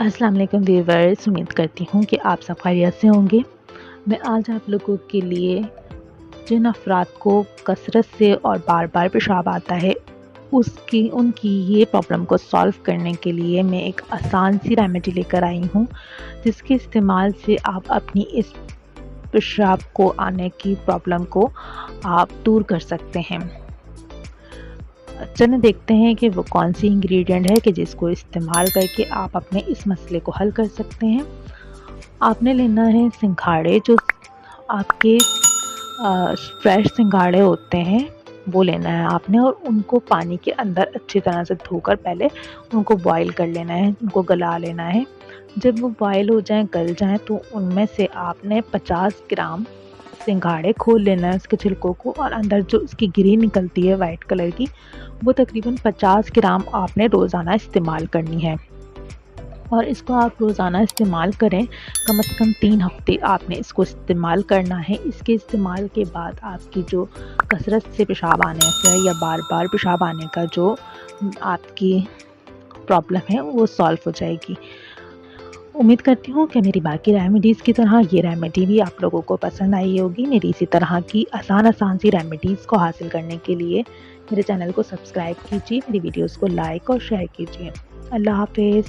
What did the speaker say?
अस्सलाम वालेकुम व्यूअर्स, उम्मीद करती हूँ कि आप सब खैरियत से होंगे। मैं आज आप लोगों के लिए जिन अफ़राद को कसरत से और बार-बार पेशाब आता है, उनकी ये प्रॉब्लम को सॉल्व करने के लिए मैं एक आसान सी रेमेडी लेकर आई हूँ, जिसके इस्तेमाल से आप अपनी इस पेशाब को आने की प्रॉब्लम को आप दूर कर सकते हैं। चलिए देखते हैं कि वो कौन-सी इंग्रेडिएंट है कि जिसको इस्तेमाल करके आप अपने इस मसले को हल कर सकते हैं। आपने लेना है सिंघाड़े, जो आपके फ्रेश सिंघाड़े होते हैं, वो लेना है आपने, और उनको पानी के अंदर अच्छी तरह से धोकर पहले उनको बॉयल कर लेना है, उनको गला लेना है। जब वो बॉयल हो जाएँ, गल जाएँ, तो उनमें से आपने 50 ग्राम सिंघाड़े खोल लेना है उसके छिलकों को, और अंदर जो उसकी गिरी निकलती है वाइट कलर की, वो तकरीबन 50 ग्राम आपने रोज़ाना इस्तेमाल करनी है। और इसको आप रोज़ाना इस्तेमाल करें, कम से कम 3 हफ़्ते आपने इसको इस्तेमाल करना है। इसके इस्तेमाल के बाद आपकी जो कसरत से पेशाब आने से या बार-बार पेशाब आने का जो आपकी प्रॉब्लम है, वो सॉल्व हो जाएगी। उम्मीद करती हूँ कि मेरी बाकी रेमेडीज़ की तरह ये रेमेडी भी आप लोगों को पसंद आई होगी। मेरी इसी तरह की आसान सी रेमेडीज़ को हासिल करने के लिए मेरे चैनल को सब्सक्राइब कीजिए, मेरी वीडियोज़ को लाइक और शेयर कीजिए। अल्लाह हाफ़िज़।